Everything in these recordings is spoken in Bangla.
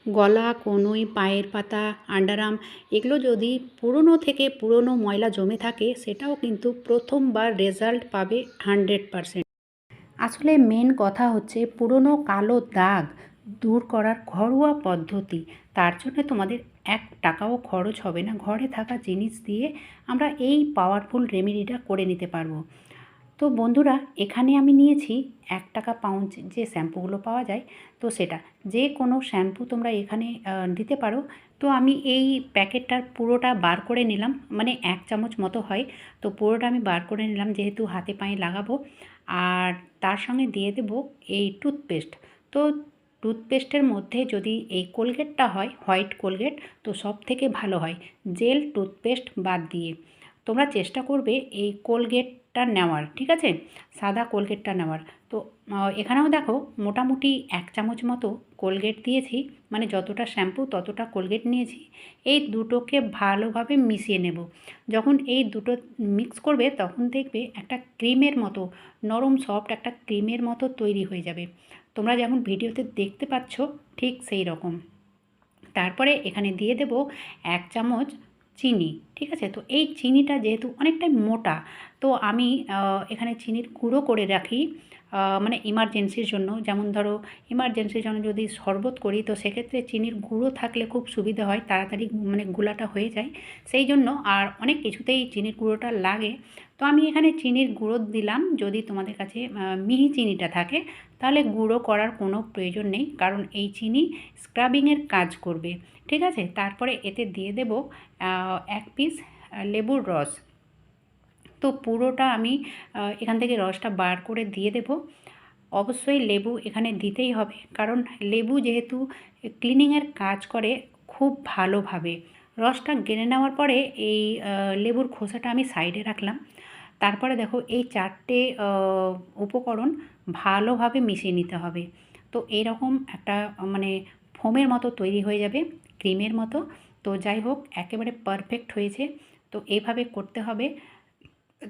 গলা, কনুই, পায়ের পাতা, আন্ডারআর্ম এগুলো যদি পুরনো থেকে পুরনো ময়লা জমে থাকে সেটাও কিন্তু প্রথমবার রেজাল্ট পাবে 100%। আসলে মেন কথা হচ্ছে পুরনো কালো দাগ দূর করার ঘরোয়া পদ্ধতি। তার জন্য তোমাদের 1 টাকাও খরচ হবে না, ঘরে থাকা জিনিস দিয়ে আমরা এই পাওয়ারফুল রেমেডিটা করে নিতে পারবো। তো বন্ধুরা, এখানে আমি নিয়েছি 1 টাকা পাউচ যে শ্যাম্পুগুলো পাওয়া যায়, তো সেটা যে কোনো শ্যাম্পু তোমরা এখানে দিতে পারো। তো আমি এই প্যাকেটটার পুরোটা বার করে নিলাম, মানে 1 চামচ মতো হয়। তো পুরোটা আমি বার করে নিলাম যেহেতু হাতে পায়ে লাগাবো। আর তার সঙ্গে দিয়ে দেবো এই টুথপেস্ট। তো টুথপেস্টের মধ্যে যদি এই কোলগেটটা হয়, হোয়াইট কোলগেট, তো সবথেকে ভালো হয় জেল টুথপেস্ট বাদ দিয়ে। তোমরা চেষ্টা করবে এই কোলগেটটা নেওয়ার, ঠিক আছে, সাদা কোলগেটটা নেওয়ার। তো এখানেও দেখো মোটামুটি 1 চামচ মতো কোলগেট দিয়েছি, মানে যতটা শ্যাম্পু ততটা কোলগেট নিয়েছি। এই দুটোকে ভালোভাবে মিশিয়ে নেব। যখন এই দুটো মিক্স করবে তখন দেখবে একটা ক্রিমের মতো, নরম সফট একটা ক্রিমের মতো তৈরি হয়ে যাবে। তোমরা যেমন ভিডিওতে দেখতে পাচ্ছ ঠিক সেই রকম। তারপরে এখানে দিয়ে দেব 1 চামচ চিনি, ঠিক আছে। তো এই চিনিটা যেহেতু অনেকটাই মোটা, তো আমি এখানে চিনির গুঁড়ো করে রাখি, মানে ইমার্জেন্সির জন্য। যেমন ধরো ইমার্জেন্সির জন্য যদি শরবত করি তো সেক্ষেত্রে চিনির গুঁড়ো থাকলে খুব সুবিধা হয়, তাড়াতাড়ি মানে গুলাটা হয়ে যায় সেই জন্য। আর অনেক কিছুতেই চিনির গুঁড়োটা লাগে। তো আমি এখানে চিনির গুঁড়ো দিলাম। যদি তোমাদের কাছে মিহি চিনিটা থাকে তাহলে গুঁড়ো করার কোনো প্রয়োজন নেই, কারণ এই চিনি স্ক্রাবিংয়ের কাজ করবে, ঠিক আছে। তারপরে এতে দিয়ে দেব 1 পিস লেবুর রস। তো পুরোটা আমি এখান থেকে রসটা বার করে দিয়ে দেব। অবশ্যই লেবু এখানে দিতেই হবে, কারণ লেবু যেহেতু ক্লিনিংয়ের কাজ করে খুব ভালোভাবে। রসটা গেলে নেওয়ার পরে এই লেবুর খোসাটা আমি সাইডে রাখলাম। তারপরে দেখো এই 4টে উপকরণ ভালোভাবে মিশিয়ে নিতে হবে। তো এইরকম একটা মানে ফোমের মতো তৈরি হয়ে যাবে, ক্রিমের মতো। তো যাই হোক, একেবারে পারফেক্ট হয়েছে। তো এইভাবে করতে হবে।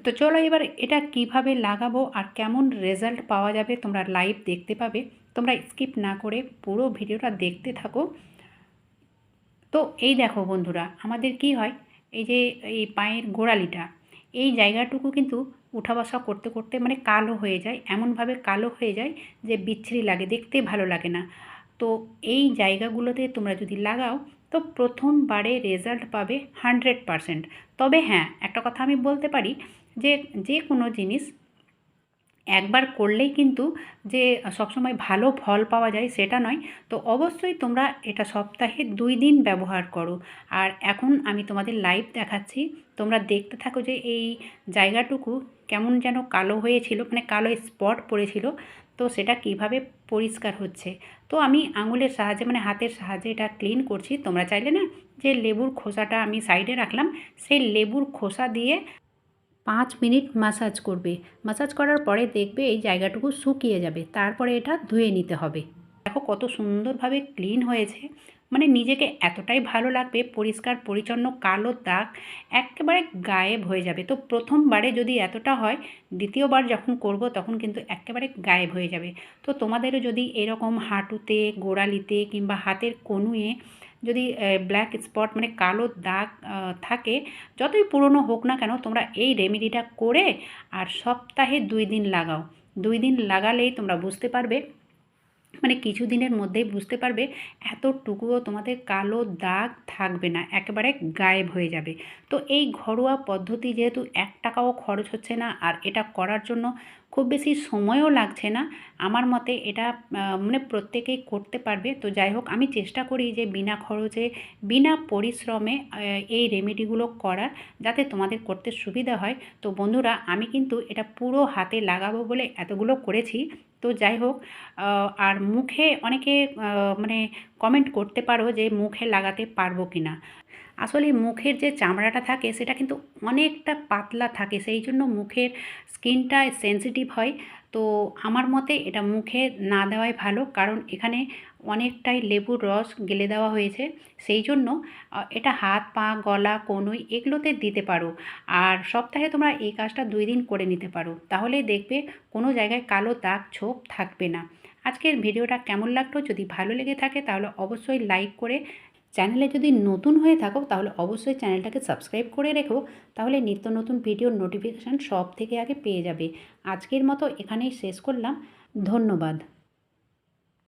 তো চলো এবার এটা কিভাবে লাগাবো আর কেমন রেজাল্ট পাওয়া যাবে তোমরা লাইভ দেখতে পাবে। তোমরা স্কিপ না করে পুরো ভিডিওটা দেখতে থাকো। তো এই দেখো বন্ধুরা, আমাদের কি হয়, এই যে এই পায়ের গোড়ালিটা, এই জায়গাটুকু কিন্তু উঠা বসা করতে করতে মানে কালো হয়ে যায়, এমনভাবে কালো হয়ে যায় যে বিচ্ছিরি লাগে, দেখতে ভালো লাগে না। তো এই জায়গাগুলোতে তোমরা যদি লাগাও তো প্রথমবারে রেজাল্ট পাবে 100%। তবে হ্যাঁ, একটা কথা আমি বলতে পারি যে যে কোনো জিনিস একবার করলেই কিন্তু যে সবসময় ভালো ফল পাওয়া যায় সেটা নয়। তো অবশ্যই তোমরা এটা সপ্তাহে 2 দিন ব্যবহার করো। আর এখন আমি তোমাদের লাইভ দেখাচ্ছি, তোমরা দেখতে থাকো যে এই জায়গাটুকু কেমন যেন কালো হয়েছিল, মানে কালো স্পট পড়েছিল, তো সেটা কিভাবে পরিষ্কার হচ্ছে। তো আমি আঙুলের সাহায্যে মানে হাতের সাহায্যে এটা ক্লিন করছি। তোমরা চাইলে না যে লেবুর খোসাটা আমি সাইডে রাখলাম, সেই লেবুর খোসা দিয়ে 5 মিনিট ম্যাসাজ করবে। ম্যাসাজ করার পরে দেখবে এই জায়গাটুকু শুকিয়ে যাবে। তারপরে এটা ধুয়ে নিতে হবে। দেখো কত সুন্দরভাবে ক্লিন হয়েছে, মানে নিজেকে এতটাই ভালো লাগবে, পরিষ্কার পরিচ্ছন্ন কালো দাগ একেবারে গায়েব হয়ে যাবে। তো প্রথমবারে যদি এতটা হয়, দ্বিতীয়বার যখন করব তখন কিন্তু একেবারে গায়েব হয়ে যাবে। তো তোমাদেরও যদি এরকম হাঁটুতে, গোড়ালিতে কিংবা হাতের কনুয়ে যদি ব্ল্যাক স্পট মানে কালো দাগ থাকে, যতই পুরনো হোক না কেন, তোমরা এই রেমেডিটা করে আর সপ্তাহে 2 দিন লাগাও। 2 দিন লাগালেই তোমরা বুঝতে পারবে, মানে কিছু দিনের মধ্যেই বুঝতে পারবে এতটুকুও তোমাদের কালো দাগ থাকবে না, একেবারে গায়েব হয়ে যাবে। তো এই ঘরোয়া পদ্ধতি যেহেতু 1 টাকাও খরচ হচ্ছে না আর এটা করার জন্য খুব বেশি সময়ও লাগছে না, আমার মতে এটা মানে প্রত্যেকেই করতে পারবে। তো যাই হোক, আমি চেষ্টা করি যে বিনা খরচে, বিনা পরিশ্রমে এই রেমেডিগুলো করার, যাতে তোমাদের করতে সুবিধা হয়। তো বন্ধুরা, আমি কিন্তু এটা পুরো হাতে লাগাবো বলে এতগুলো করেছি। তো যাই হোক, আর মুখে অনেকে মানে কমেন্ট করতে পারো যে মুখে লাগাতে পারবো কি না। আসলে মুখের যে চামড়াটা থাকে সেটা কিন্তু অনেকটা পাতলা থাকে, সেই জন্য মুখের স্কিনটা সেনসিটিভ হয়। তো আমার মতে এটা মুখে না দেওয়াই ভালো, কারণ এখানে অনেকটাই লেবুর রস গেলে দেওয়া হয়েছে। সেই জন্য এটা হাত, পা, গলা, কনুই এগুলোতে দিতে পারো। আর সপ্তাহে তোমরা এই কাজটা 2 দিন করে নিতে পারো, তাহলেই দেখবে কোনো জায়গায় কালো দাগ ছোপ থাকবে না। আজকের ভিডিওটা কেমন লাগলো, যদি ভালো লেগে থাকে তাহলে অবশ্যই লাইক করে, চ্যানেলে যদি নতুন হয়ে থাকো তাহলে অবশ্যই চ্যানেলটাকে সাবস্ক্রাইব করে রেখো, তাহলে নিত্য নতুন ভিডিওর নোটিফিকেশান সব থেকে আগে পেয়ে যাবে। আজকের মতো এখানেই শেষ করলাম। ধন্যবাদ।